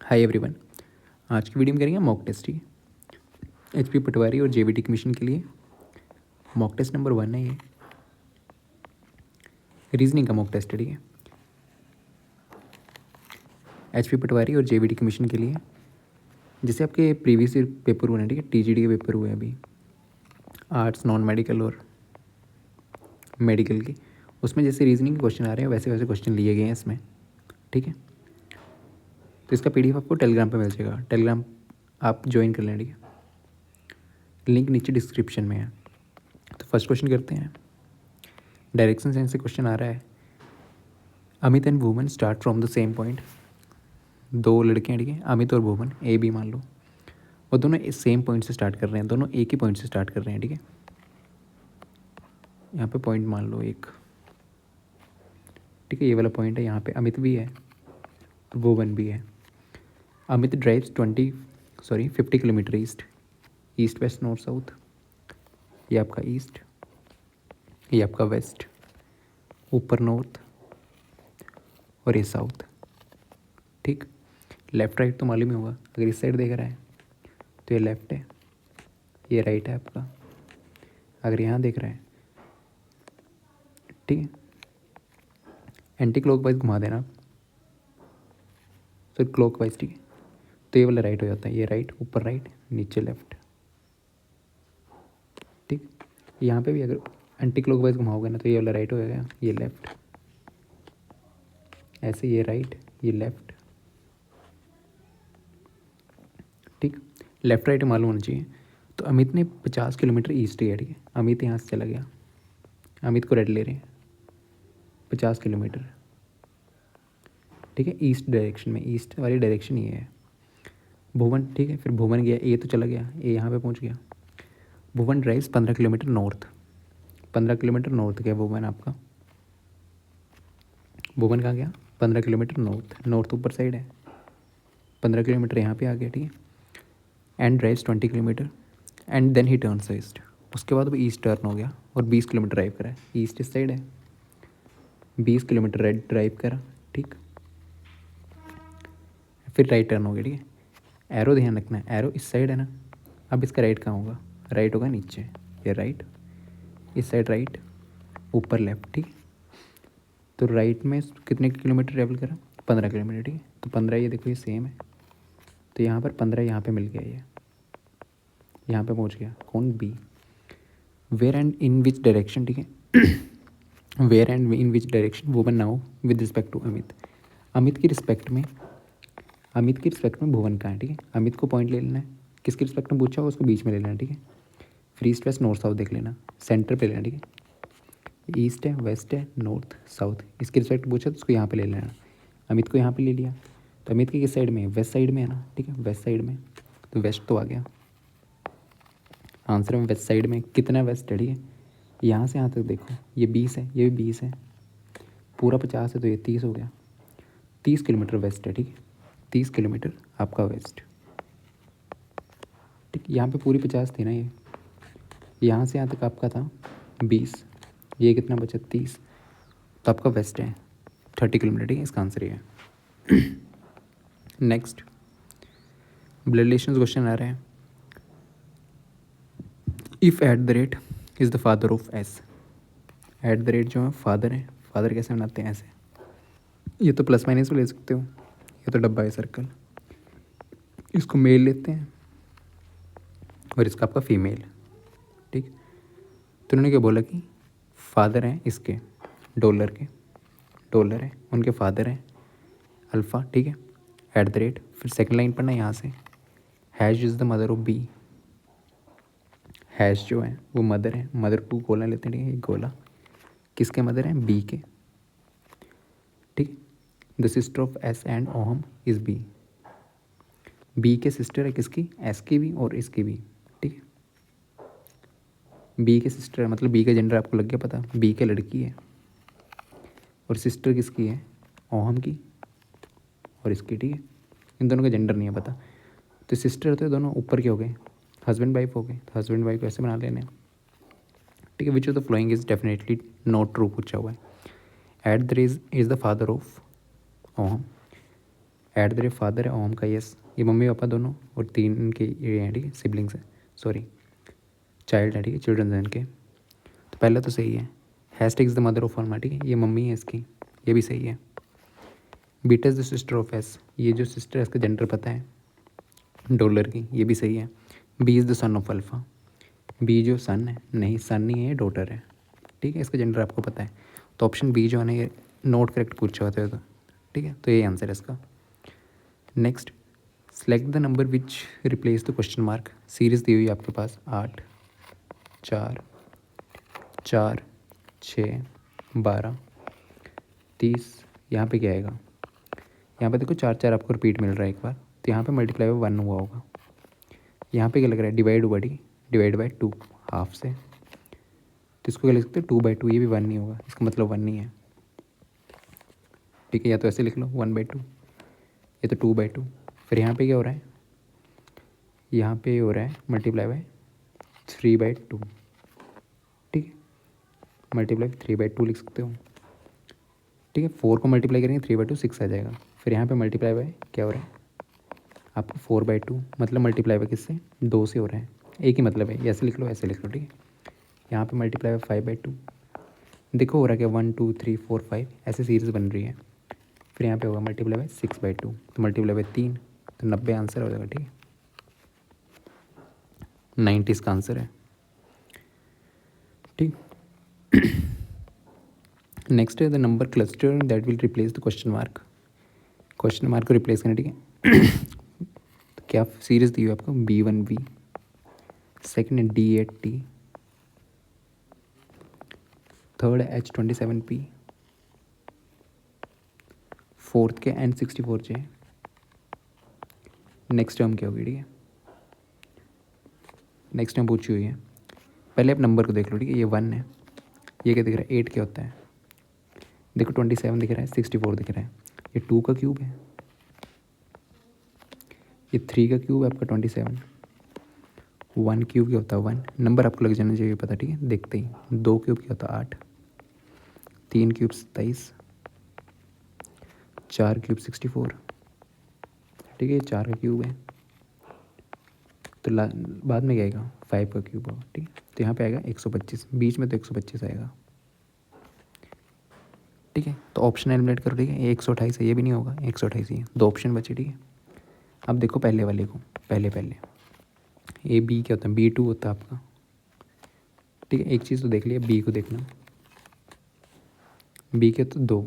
Hi everyone. आज की video में करेंगे मॉक टेस्ट। ठीक है, एचपी पटवारी और जेवीटी कमीशन के लिए मॉक टेस्ट नंबर 1 है। ये रीजनिंग का मॉक टेस्ट है। ठीक है, एचपी पटवारी और जेवीटी कमीशन के लिए जैसे आपके प्रीवियस ईयर पेपर हुए हैं। ठीक है, टीजीडी के पेपर हुए हैं अभी, आर्ट्स नॉन मेडिकल और मेडिकल के, उसमें जैसे रीजनिंग के क्वेश्चन आ रहे हैं वैसे वैसे क्वेश्चन लिए गए हैं इसमें। ठीक है, तो इसका पीडीएफ आपको टेलीग्राम पे मिल जाएगा। टेलीग्राम आप ज्वाइन कर लें। ठीक है, लिंक नीचे डिस्क्रिप्शन में है। तो फर्स्ट क्वेश्चन करते हैं। डायरेक्शन सेंस से क्वेश्चन आ रहा है, Amit and Bhuman start from the same point. दो लड़के हैं, ठीक है, अमित और भूमन, ए बी मान लो, वो दोनों सेम पॉइंट से स्टार्ट कर रहे हैं, दोनों एक ही पॉइंट से स्टार्ट कर रहे हैं। ठीक है, यहाँ पे पॉइंट मान लो एक। ठीक है, ये वाला पॉइंट है, यहाँ पे अमित भी है और भूमन भी है। Amit drives 50 kilometre east, east west north south. ये आपका ईस्ट, ये आपका वेस्ट, ऊपर नॉर्थ और ये साउथ। ठीक, लेफ़्ट राइट तो मालूम ही होगा। अगर इस साइड देख रहा है तो ये लेफ़्ट है, ये राइट है आपका। अगर यहाँ देख रहा है, ठीक है, एंटी क्लॉकवाइज घुमा देना आप, फिर क्लॉकवाइज। ठीक है, तो ये वाला राइट हो जाता है, ये राइट, ऊपर राइट, नीचे लेफ्ट। ठीक, यहाँ पे भी अगर एंटी क्लॉकवाइज घुमाओगे ना तो ये वाला राइट हो जाएगा, ये लेफ्ट, ऐसे ये राइट, ये लेफ्ट। ठीक, लेफ्ट राइट मालूम होना चाहिए। तो अमित ने 50 किलोमीटर ईस्ट लिया। ठीक है, अमित यहाँ से चला गया, अमित को रेड ले रहे हैं 50 किलोमीटर। ठीक है, ईस्ट डायरेक्शन में, ईस्ट वाली डायरेक्शन ये है। भुवन, ठीक है, फिर भुवन गया, ए तो चला गया, ए यहाँ पे पहुँच गया। Bhuvan drives 15 kilometre north, 15 kilometre north गया भुवन आपका। भुवन कहाँ गया? 15 किलोमीटर नॉर्थ, नॉर्थ ऊपर साइड है, 15 किलोमीटर यहाँ पे आ गया। ठीक है, and drives 20 kilometre and then he turns east. उसके बाद वो ईस्ट टर्न हो गया और 20 किलोमीटर ड्राइव करा है, ईस्ट इस साइड है, 20 किलोमीटर राइट ड्राइव करा। ठीक, फिर राइट टर्न हो गया। ठीक है, एरो ध्यान रखना है, एरो इस साइड है ना। अब इसका राइट कहाँ होगा? राइट होगा नीचे, ये राइट, इस साइड राइट, ऊपर लेफ्ट। ठीक, तो राइट में कितने किलोमीटर ट्रैवल करा? 15 किलोमीटर। ठीक है, तो 15 ये देखो ये सेम है, तो यहाँ पर 15 यहाँ पे मिल गया, ये यहाँ पे पहुँच गया। कौन? B. Where and in which direction? ठीक है, where and in which direction Bhuvan now with respect to Amit. Amit की रिस्पेक्ट में, अमित की रिस्पेक्ट में भुवन कहाँ है? ठीक है, अमित को पॉइंट ले लेना है, किसकी रिस्पेक्ट में पूछा हो उसको बीच में ले लेना। ठीक है, फिर ईस्ट वेस्ट नॉर्थ साउथ देख लेना, सेंटर पे लेना। ठीक है, ईस्ट है, वेस्ट है, नॉर्थ साउथ, इसकी रिस्पेक्ट पूछा तो उसको यहाँ पे ले लेना। अमित को यहाँ पे ले लिया, तो अमित की किस साइड में है? वेस्ट साइड में है ना। ठीक है, वेस्ट साइड में, तो वेस्ट तो आ गया आंसर में। वेस्ट साइड में कितना वेस्ट है? ठीक है, यहाँ से यहाँ तक देखो, ये 20 है, ये भी 20 है, पूरा 50 है, तो ये 30 हो गया। 30 किलोमीटर वेस्ट है। ठीक है, 30 किलोमीटर आपका वेस्ट। ठीक, यहाँ पे पूरी 50 थी ना, ये यहाँ से यहाँ तक आपका था 20, ये कितना बचा? 30, तो आपका वेस्ट है 30 किलोमीटर। ठीक है, इसका आंसर ये है। नेक्स्ट, ब्लड रिलेशन क्वेश्चन आ रहे हैं। If at the rate is the father of S. Eight the rate जो है फादर है, फादर कैसे बनाते हैं? ऐसे, ये तो प्लस माइनस भी ले सकते हो, ये तो डब्बा है सर्कल, इसको मेल लेते हैं और इसका आपका फीमेल। ठीक, तो उन्होंने क्या बोला कि फादर हैं इसके, डॉलर के, डॉलर है उनके फादर हैं अल्फ़ा। ठीक है, एट द रेट, फिर सेकंड लाइन पढ़ना यहाँ से, hash is the mother of B. Hash जो है वो मदर है, मदर को गोला लेते हैं। ठीक है, ये गोला किसके मदर हैं? बी के। ठीक, the sister of S and ohm is B. B के सिस्टर है किसकी? एस की भी और इसकी भी। ठीक है, बी के सिस्टर है, मतलब बी का जेंडर आपको लग गया पता, बी के लड़की है, और सिस्टर किसकी है? ओहम की और इसकी। ठीक है, इन दोनों का जेंडर नहीं है पता, तो सिस्टर तो दोनों ऊपर के हो गए, हस्बैंड वाइफ हो गए, तो हस्बैंड वाइफ ऐसे बना लेने। ठीक है, which of the following is definitely not true पूछा हुआ है। At the rate is the father of ohm, at the rate father है, ओम का यस, ये मम्मी पापा दोनों और 3 इनके ये हैं, ठीक है, सिबलिंग्स हैं, सॉरी चाइल्ड है, ठीक है, चिल्ड्रन हैं इनके। तो पहले तो सही है। Hash tag is the mother of फॉर्मा, ठीक है, ये मम्मी है इसकी, ये भी सही है। Beta is the sister of S, ये जो सिस्टर है इसका जेंडर पता है, डॉलर की, ये भी सही है। B is the son of alpha, B जो सन है, नहीं सन नहीं है, ये डॉटर है, ठीक है, इसका जेंडर आपको पता है। तो ऑप्शन बी जो है ना ये नॉट करेक्ट पूछा होता है, तो ठीक है, तो यही आंसर है इसका। Next, select the number which replace the question mark. Series दी हुई है आपके पास 8, 4, 4, 6, 12, 30। यहाँ पे क्या आएगा, यहाँ पे देखो 4 4 आपको रिपीट मिल रहा है एक बार, तो यहाँ पे मल्टीप्लाई बाय 1 हुआ होगा। यहाँ पे क्या लग रहा है, डिवाइड हुआ, ठीक है, डिवाइड बाय 2 हाफ से, तो इसको क्या लिख सकते हैं 2/2, ये भी 1 नहीं होगा, इसका मतलब 1 नहीं है, ठीक है, या तो ऐसे लिख लो 1/2, ये तो 2/2। फिर यहाँ पे क्या हो रहा है, यहाँ पे हो रहा है मल्टीप्लाई बाय 3/2, ठीक है, मल्टीप्लाई 3/2 लिख सकते हो, ठीक है। 4 को मल्टीप्लाई करेंगे 3/2 6 आ जाएगा। फिर यहाँ पे मल्टीप्लाई बाय क्या हो रहा है आपको 4/2, मतलब मल्टीप्लाई बाय किससे, 2 से हो रहा है, एक ही मतलब है, ऐसे लिख लो ऐसे लिख लो, ठीक है। यहाँ पे मल्टीप्लाई बाय 5/2, देखो हो रहा है क्या 1 2 3 4 5 ऐसे सीरीज बन रही है। फिर यहाँ पे होगा मल्टीप्लाई बाय 6/2, तो मल्टीप्लाई बाय 3, तो 90 आंसर हो जाएगा, ठीक है, 90 इसका आंसर है, ठीक। नेक्स्ट है the number cluster that will replace the question mark, question mark को रिप्लेस करना, ठीक है। तो क्या सीरीज दी हुई है आपको, B1V, सेकेंड है D8T, थर्ड है H27P, फोर्थ के N64J। नेक्स्ट टर्म क्या होगी, ठीक है, नेक्स्ट टर्म पूछी हुई है। पहले आप नंबर को देख लो, ठीक है, ये 1 है, ये क्या दिख रहा है 8 क्या होता है, देखो 27 दिख रहा है, 64 दिख रहा है, ये 2 का क्यूब है, ये 3 का क्यूब है आपका 27, 1 क्यूब क्या होता है 1, नंबर आपको लग जाना चाहिए पता, ठीक है, देखते ही। 2 क्यूब क्या होता है 8, 3 क्यूब 27, 4 क्यूब 64, ठीक है, 4 का क्यूब है, तो बाद में क्या आएगा 5 का क्यूब होगा, ठीक है, तो यहाँ पे आएगा 125, बीच में तो 125 आएगा, ठीक है। तो ऑप्शन एलिमिनेट करो, ठीक है, ये 128 है, ये भी नहीं होगा, 128 ही है, 2 ऑप्शन बचे, ठीक है। अब देखो पहले वाले को, पहले ए बी क्या होता है, B2 होता है आपका, ठीक है, एक चीज़ तो देख लिया, बी को देखना, बी क्या तो 2,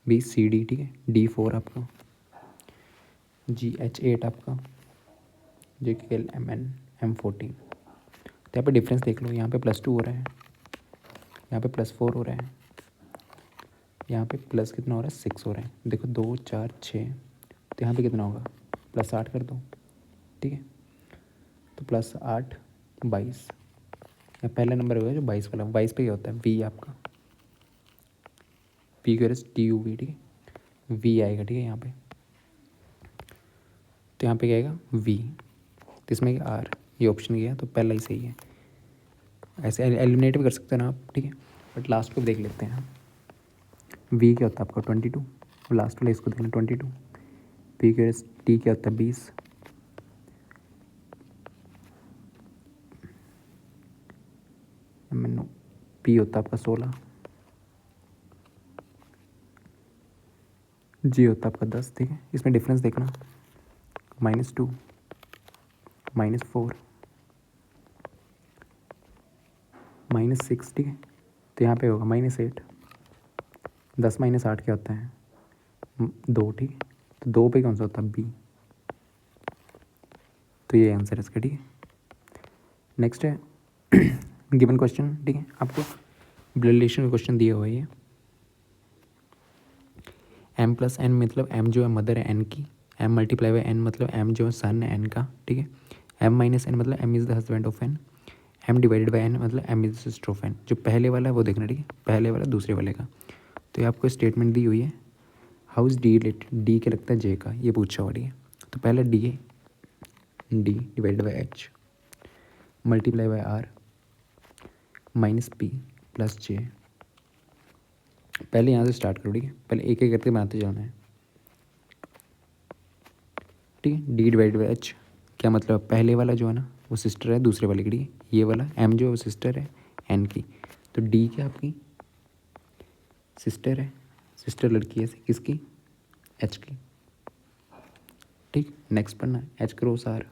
BCD, ठीक है, D4 आपका, GH8 आपका, JKL MN M14। तो यहाँ पे डिफरेंस देख लो, यहाँ पे +2 हो रहा है, यहाँ पे +4 हो रहा है, यहाँ पे प्लस कितना हो रहा है 6 हो रहा है, देखो 2 4 6, तो यहाँ पे कितना होगा +8 कर दो, ठीक है, तो +8 22, यहाँ पहला नंबर होगा जो 22 वाला, 22 पे क्या होता है V आपका, P की वजह से TUV, ठीक है, V आएगा, ठीक है, यहाँ पे, तो यहाँ पे क्या आएगा V, तो इसमें R, ये ऑप्शन गया, तो पहला ही सही है। ऐसे एलिमिनेट भी कर सकते हैं ना आप, ठीक है, बट लास्ट को देख लेते हैं। V क्या होता है आपका 22, और लास्ट वाला इसको देखना 22, P की वजह से T क्या होता है 20, MN P होता है आपका 16, G होता है आपका 10, ठीक है, इसमें डिफरेंस देखना -2 -4 -6, ठीक है, तो यहाँ पे होगा -8, 10 -8 क्या होता है 2, ठीक है, तो 2 पे कौन सा होता है B, तो ये आंसर है इसका, ठीक है। नेक्स्ट है गिवन क्वेश्चन, ठीक है, आपको ब्लड रिलेशन का क्वेश्चन दिया हुआ है ये, M+N मतलब M जो है मदर है N की, M × N मतलब M जो है सन है N का, ठीक है, M - N मतलब M is the husband of N, M / N मतलब M is the sister of N। जो पहले वाला है वो देखना, ठीक है, पहले वाला दूसरे वाले का। तो ये आपको स्टेटमेंट दी हुई है, how is D related, D क्या लगता है J का, ये पूछा हुआ, ठीक है। तो पहला D है, D / H × R -P + J। पहले यहाँ से स्टार्ट करो, ठीक है, पहले एक एक करके बनाते जाना है। ठीक है। डी डिवाइड बाई एच क्या मतलब, पहले वाला जो है ना वो सिस्टर है दूसरे वाले की, ठीक है। ये वाला एम जो है वो सिस्टर है एन की, तो डी क्या आपकी सिस्टर है, सिस्टर लड़की है किसकी, एच की, ठीक। नेक्स्ट पढ़ना एच क्रॉस आर,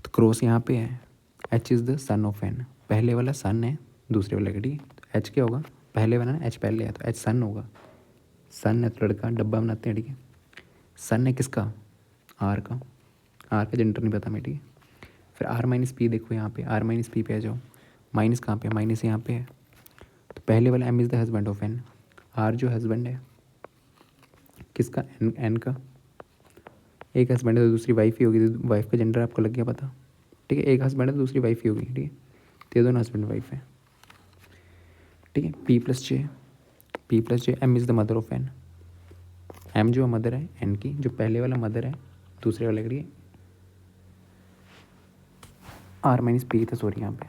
तो क्रॉस यहाँ पे है, H is the son of N, पहले वाला सन है दूसरे वाले का, ठीक है। तो एच क्या होगा, पहले वाला ना एच पहले है तो एच सन होगा, सन है तो लड़का डब्बा बनाते हैं, ठीक है। सन है किसका, आर का, आर का जेंडर नहीं पता मैं, ठीक है। फिर आर माइनस पी देखो यहाँ पे, आर माइनस पी पे आ जाओ, माइनस कहाँ पे, माइनस यहाँ पे है, तो पहले वाला M is the husband of N, R जो हस्बैंड है किसका, एन, एन का, एक हस्बैंड है तो दूसरी वाइफ ही होगी, तो वाइफ का जेंडर आपको लग गया पता, ठीक है। एक हस्बैंड है तो दूसरी वाइफ ही होगी, ठीक है। तो ये दोनों हस्बैंड वाइफ है, ठीक है। P plus J, P plus J, M is the mother of N, M जो मदर है एन की, जो पहले वाला मदर है दूसरे वाले के लिए, आर माइनस पी था सॉरी यहाँ पे,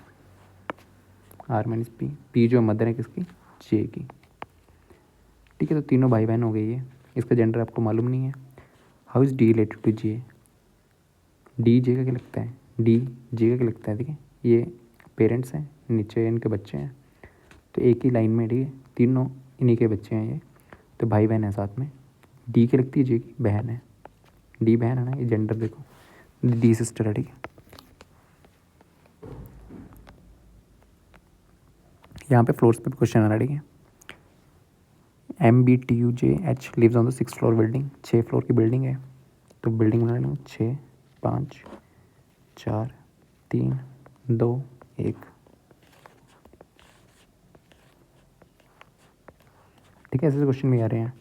आर माइनस पी, पी जो मदर है किसकी, जे की, ठीक है। तो तीनों भाई बहन हो गई है, इसका जेंडर आपको मालूम नहीं है। How is D related to J, D J का क्या लगता है, डी जे का क्या लगता है, ठीक है। ये पेरेंट्स हैं, नीचे इनके बच्चे हैं, तो एक ही लाइन में, ठीक है, तीनों इन्हीं के बच्चे हैं ये, तो भाई बहन है साथ में। डी की लगती है जे की बहन है, डी बहन है ना, ये जेंडर देखो, डी सिस्टर है, ठीक है। यहाँ पे फ्लोर्स पे क्वेश्चन आ रहा है, ठीक है। MBTUJH lives on the 6th floor building, 6 floor की बिल्डिंग है, तो बिल्डिंग बना लूँ 6 5 4 3 2 1, ठीक है। ऐसे क्वेश्चन भी आ रहे हैं,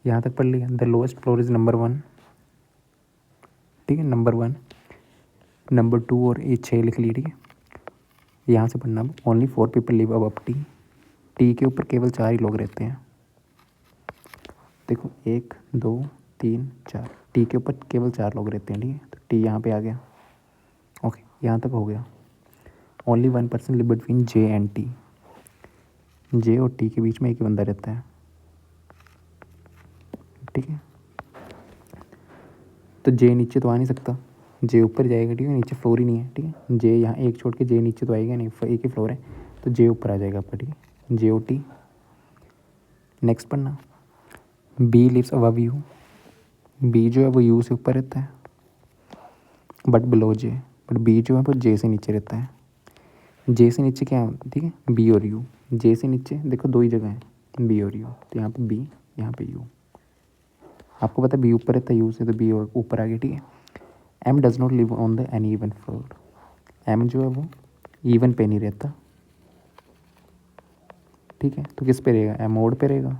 यहाँ तक पढ़ लिया। The lowest floor is number 1, ठीक है, नंबर 1, नंबर 2 और ये 6 लिख लिए, ठीक है। यहाँ से पढ़ना, only 4 people live above T, T के ऊपर केवल 4 ही लोग रहते हैं, देखो 1 2 3 4, टी के ऊपर केवल 4 लोग रहते हैं, ठीक है। तो टी यहाँ पे आ गया, ओके, यहाँ तक हो गया। Only 1 person live between J and T, J और टी के बीच में एक ही बंदा रहता है, ठीक है। तो जे नीचे तो आ नहीं सकता, जे ऊपर जाएगा, ठीक है, नीचे फ्लोर ही नहीं है, ठीक है। जे यहाँ एक छोड़ के जे नीचे तो आएगा नहीं, एक ही फ्लोर है, तो जे ऊपर आ जाएगा आपका, ठीक है, जे ओ टी। नेक्स्ट पढ़ना, B lives above U, B जो है वो यू से ऊपर रहता है, but below J, but B जो है वो जे से नीचे रहता है। जे से नीचे क्या है, ठीक है, बी और यू, जे से नीचे देखो दो ही जगह है, बी और यू, तो यहाँ पे बी, यहाँ पे यू, आपको पता है बी ऊपर रहता है यू से, तो बी और ऊपर आ गया, ठीक है। M does not live on the any even floor, M जो है वो इवन पे नहीं रहता, ठीक है। तो किस पे रहेगा, एम ओड पे रहेगा।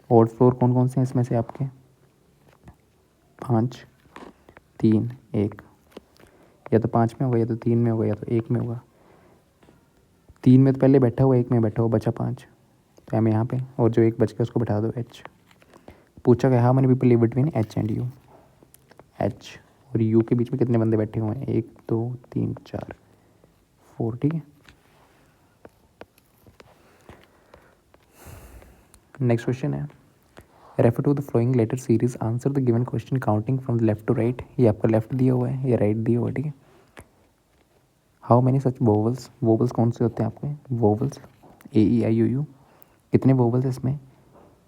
ओड फ्लोर कौन कौन से हैं इसमें से आपके, 5 3 1, या तो 5 में होगा, या तो 3 में होगा, या तो 1 में होगा। 3 में तो पहले बैठा हुआ, 1 में बैठा हुआ, बचा 5, तो एम यहाँ पे, और जो एक बच गया उसको बैठा दो एच। पूछा गया how many people live between H and you, H और यू के बीच में कितने बंदे बैठे हुए हैं, 1 2 3 4 4, ठीक है। नेक्स्ट क्वेश्चन है, refer to the following letter series, answer the given question counting from the left to right, ये आपका लेफ्ट दिया हुआ है, ये राइट दिया हुआ है, ठीक है। How many such vowels, vowels कौन से होते हैं आपके, वोवल्स AEIOU, कितने वोवल्स इसमें,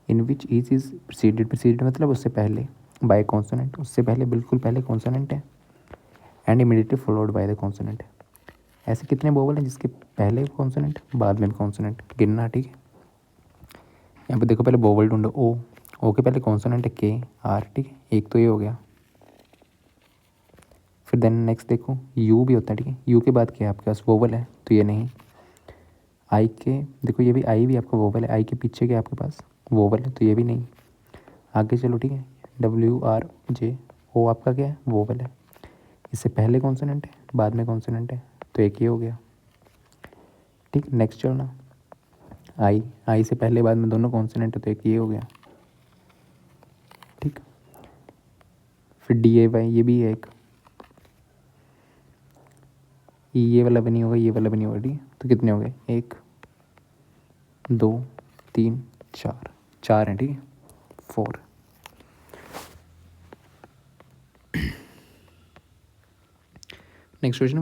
in which each is preceded, preceded मतलब उससे पहले, बाय कॉन्सोनेंट, उससे पहले बिल्कुल पहले कॉन्सोनेंट है, and immediately followed by the consonant, ऐसे कितने वोवल हैं जिसके पहले कॉन्सोनेंट बाद में कॉन्सोनेंट, गिनना, ठीक है। यहाँ पे देखो पहले वोवल ढूंढो, ओ के पहले कॉन्सोनेंट है के आर, ठीक है, एक तो ये हो गया। फिर देन नेक्स्ट देखो यू भी होता है, ठीक है, यू के बाद क्या है आपके पास, वोवल है, तो ये नहीं। आई के देखो, ये भी आई भी आपका वोवल है, आई के पीछे क्या आपके पास वोवल है, तो ये भी नहीं। आगे चलो, ठीक है, WRJ, ओ आपका क्या है, वोवल है, इससे पहले कॉन्सोनेंट है बाद में कॉन्सोनेंट है, तो एक ही हो गया, ठीक। नेक्स्ट चलना, आई से पहले बाद में दोनों कॉन्सोनेंट है, तो एक ये हो गया, ठीक। फिर DAY ये भी है एक, ये वाला भी नहीं होगा, ये वाला भी नहीं होगा, ठीक है। तो कितने हो गए, 1 2 3 4 4 हैं, ठीक है, 4। Next question,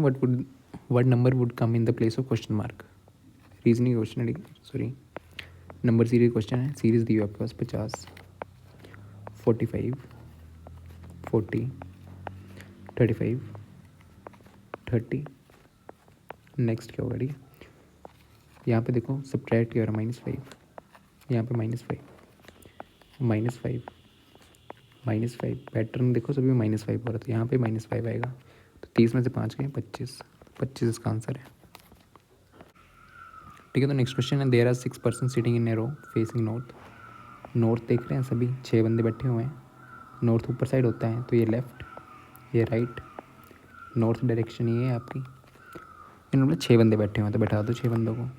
what number would come in the place of question mark. Reasoning question है, सॉरी नंबर सीरीज क्वेश्चन है। सीरीज दी हुई आपके पास 50, 45, 40, 35, 30। नेक्स्ट क्या होगा, ठीक है, यहाँ पे देखो सब्ट्रैक्ट किया -5, यहाँ पे -5, -5, -5। पैटर्न देखो सभी में -5 हो रहा था, यहाँ पे -5 आएगा। तो 30 में से 5 गए 25, 25 इसका आंसर है, ठीक है। तो नेक्स्ट क्वेश्चन है, there are 6 person sitting in a row facing north. North देख रहे हैं सभी, 6 बंदे बैठे हुए हैं। नॉर्थ ऊपर साइड होता है, तो ये लेफ़्ट, ये राइट, नॉर्थ डायरेक्शन ये है आपकी। इन्होंने 6 बंदे बैठे हुए हैं, तो बैठा दो 6 बंदों को।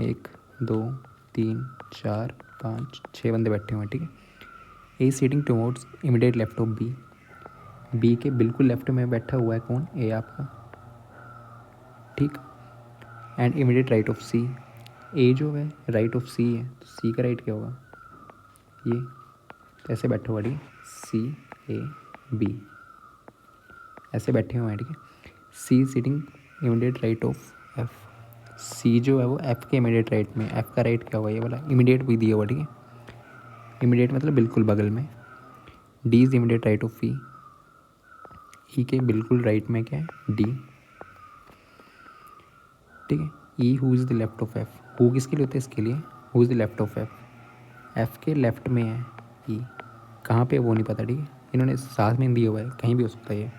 1 2 3 4 5 6 बंदे बैठे हुए हैं, ठीक है। A seating towards immediate left of B. B के बिल्कुल लेफ्ट में बैठा हुआ है कौन, ए आपका, ठीक। एंड इमीडिएट राइट ऑफ सी। ए जो है राइट ऑफ सी है, तो सी का राइट क्या होगा, ये। तो ऐसे बैठा हुआ, ठीक है, सी ए बी, ऐसे बैठे हुए हैं, ठीक है। C seating immediate right of F. C जो है वो एफ के इमीडिएट राइट में। एफ का राइट क्या होगा, ये वाला इमीडिएट भी दिया हुआ, ठीक है। इमीडिएट मतलब बिल्कुल बगल में। D is immediate right of E. E के बिल्कुल राइट में क्या है, डी, ठीक है। E who is the left of F. Who किसके लिए होता है, इसके लिए। Who is the left of F. F के लेफ्ट में है ई, कहाँ पे वो नहीं पता, ठीक है। इन्होंने साथ में दिया हुआ है, कहीं भी हो सकता है ये।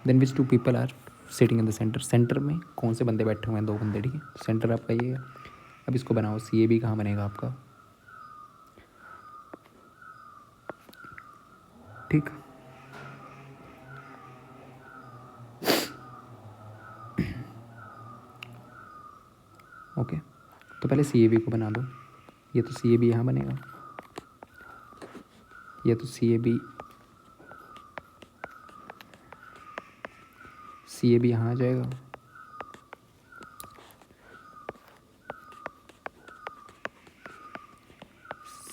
Then which 2 people are sitting in the centre. Centre में कौन से बंदे बैठे हुए हैं, 2 बंदे, ठीक है। सेंटर आपका ये है। अब इसको बनाओ, सी ए बी कहाँ बनेगा आपका, ठीक। ओके, तो पहले सी ए बी को बना दो। ये तो सी ए बी यहाँ बनेगा, ये तो सी ए बी यहाँ आ जाएगा।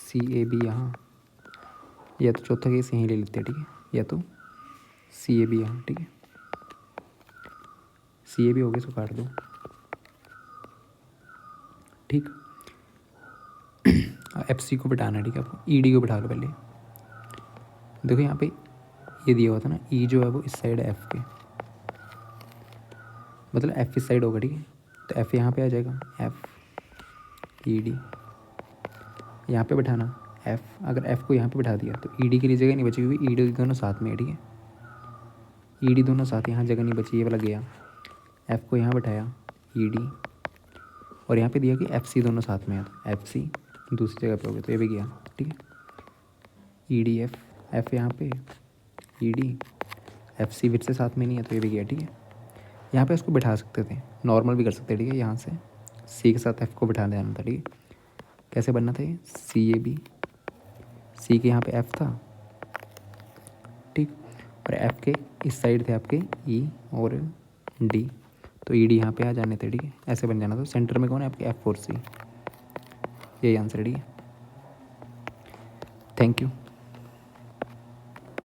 सी ए बी यहाँ, या तो चौथा केस यहीं ले लेते हैं, ठीक है। या तो सी ए बी यहाँ, ठीक है। सी ए बी हो गया, इसको काट दो, ठीक। एफ सी को बिठाना है, ठीक है। आपको ई डी को बिठा लो पहले। देखो यहाँ पे ये दिया हुआ था ना, ई जो है वो इस साइड है एफ के, मतलब एफ इस साइड होगा, ठीक है। तो एफ यहाँ पे आ जाएगा, एफ ई डी यहाँ पे बिठाना एफ। अगर एफ को यहाँ पे बिठा दिया तो ई डी के लिए जगह नहीं बची, क्योंकि ई डी दोनों साथ में है, ठीक है। ई डी दोनों साथ, यहाँ जगह नहीं बची, ये वाला गया। एफ को यहाँ बिठाया, ई डी, और यहाँ पे दिया कि एफ सी दोनों साथ में है, तो एफ सी दूसरी जगह पे हो गया, तो ये भी गया, ठीक है। ई डी एफ, एफ यहाँ पे, ई डी, एफ सी फिर से साथ में नहीं है, तो ये भी गया, ठीक है। यहाँ पे इसको बिठा सकते थे, नॉर्मल भी कर सकते, ठीक है। यहाँ से सी के साथ एफ को बिठा देना था, ठीक है। कैसे बनना था ये, सी ए बी, सी के यहाँ पे एफ था, ठीक, और एफ के इस साइड थे आपके ई और डी, तो ई डी यहाँ पे आ जाने थे, ठीक है। ऐसे बन जाना था। सेंटर में कौन है आपके, एफ और सी, यही आंसर है, ठीक है। Thank you.